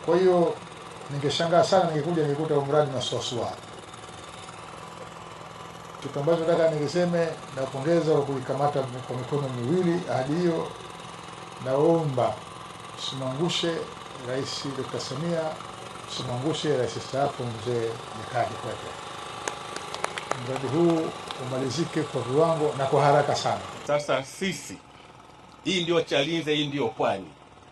Kwa hiyo ningeshangaa sana ningekuta mradi na suasua. Kitu ambacho nataka ningeseme, napongeza kwa kuikamata kwa mikono miwili ahadi hiyo. Naomba usimwangushe Rais Dr. Samia, usimwangushe Rais mstaafu Mzee Jakaya Kikwete. Mradi huu umalizike kwa viwango na kwa haraka sana. Sasa sisi, hii ndio Chalinze, hii ndio Pwani.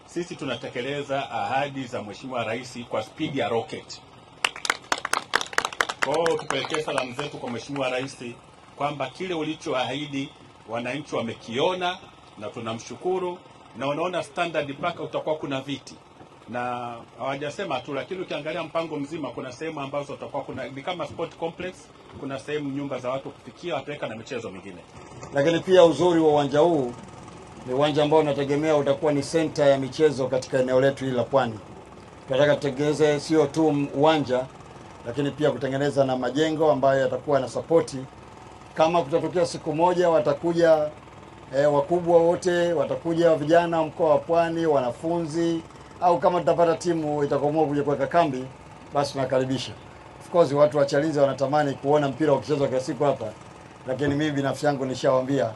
Sisi tunatekeleza ahadi za Mheshimiwa Rais kwa spidi ya rocket. Kwa hiyo tupelekee salamu zetu kwa Mheshimiwa Rais kwamba kile ulichoahidi wananchi wamekiona, na tunamshukuru, na unaona standard mpaka utakuwa kuna viti. Na hawajasema tu, lakini ukiangalia mpango mzima kuna sehemu ambazo utakuwa kuna ni kama sport complex, kuna sehemu nyumba za watu kufikia, wataweka na michezo mingine. Lakini pia uzuri wa uwanja huu ni uwanja ambao unategemea utakuwa ni center ya michezo katika eneo letu hili la Pwani. Tunataka tutengeneze sio tu uwanja, lakini pia kutengeneza na majengo ambayo yatakuwa na support. Kama kutatokea siku moja watakuja wakubwa wote, watakuja vijana wa mkoa wa Pwani, wanafunzi, au kama tutapata timu itakomoa kuja kuweka kambi, basi tunakaribisha. Of course watu wa Chalinze wanatamani kuona mpira ukichezwa kila siku hapa, lakini mimi binafsi yangu nishawaambia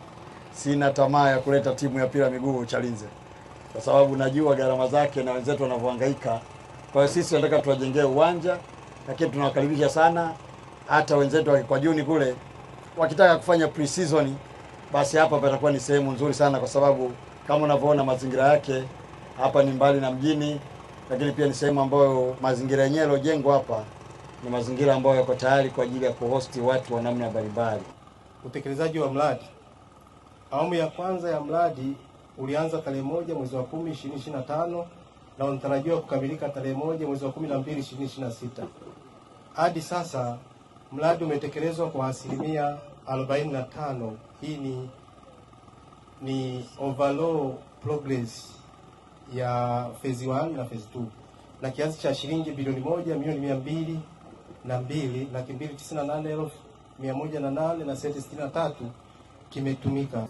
sina tamaa ya kuleta timu ya mpira miguu Chalinze, kwa sababu najua gharama zake na wenzetu wanavyohangaika. Kwa hiyo sisi tunataka tuwajengee uwanja, lakini tunawakaribisha sana hata wenzetu wa kwa Juni kule wakitaka kufanya pre-season, basi hapa patakuwa ni sehemu nzuri sana, kwa sababu kama unavyoona mazingira yake hapa ni mbali na mjini, lakini pia ni sehemu ambayo mazingira yenyewe yaliyojengwa hapa ni mazingira ambayo yako tayari kwa ajili ya kuhosti watu wa namna mbalimbali. Utekelezaji wa mradi. Awamu ya kwanza ya mradi ulianza tarehe 1 mwezi wa 10 2025 na unatarajiwa kukamilika tarehe 1 mwezi wa 12 2026. Hadi sasa mradi umetekelezwa kwa asilimia 45. Hii ni overall progress ya phase 1 na phase 2, na kiasi cha shilingi bilioni 1,202,298,108 na senti 63 kimetumika.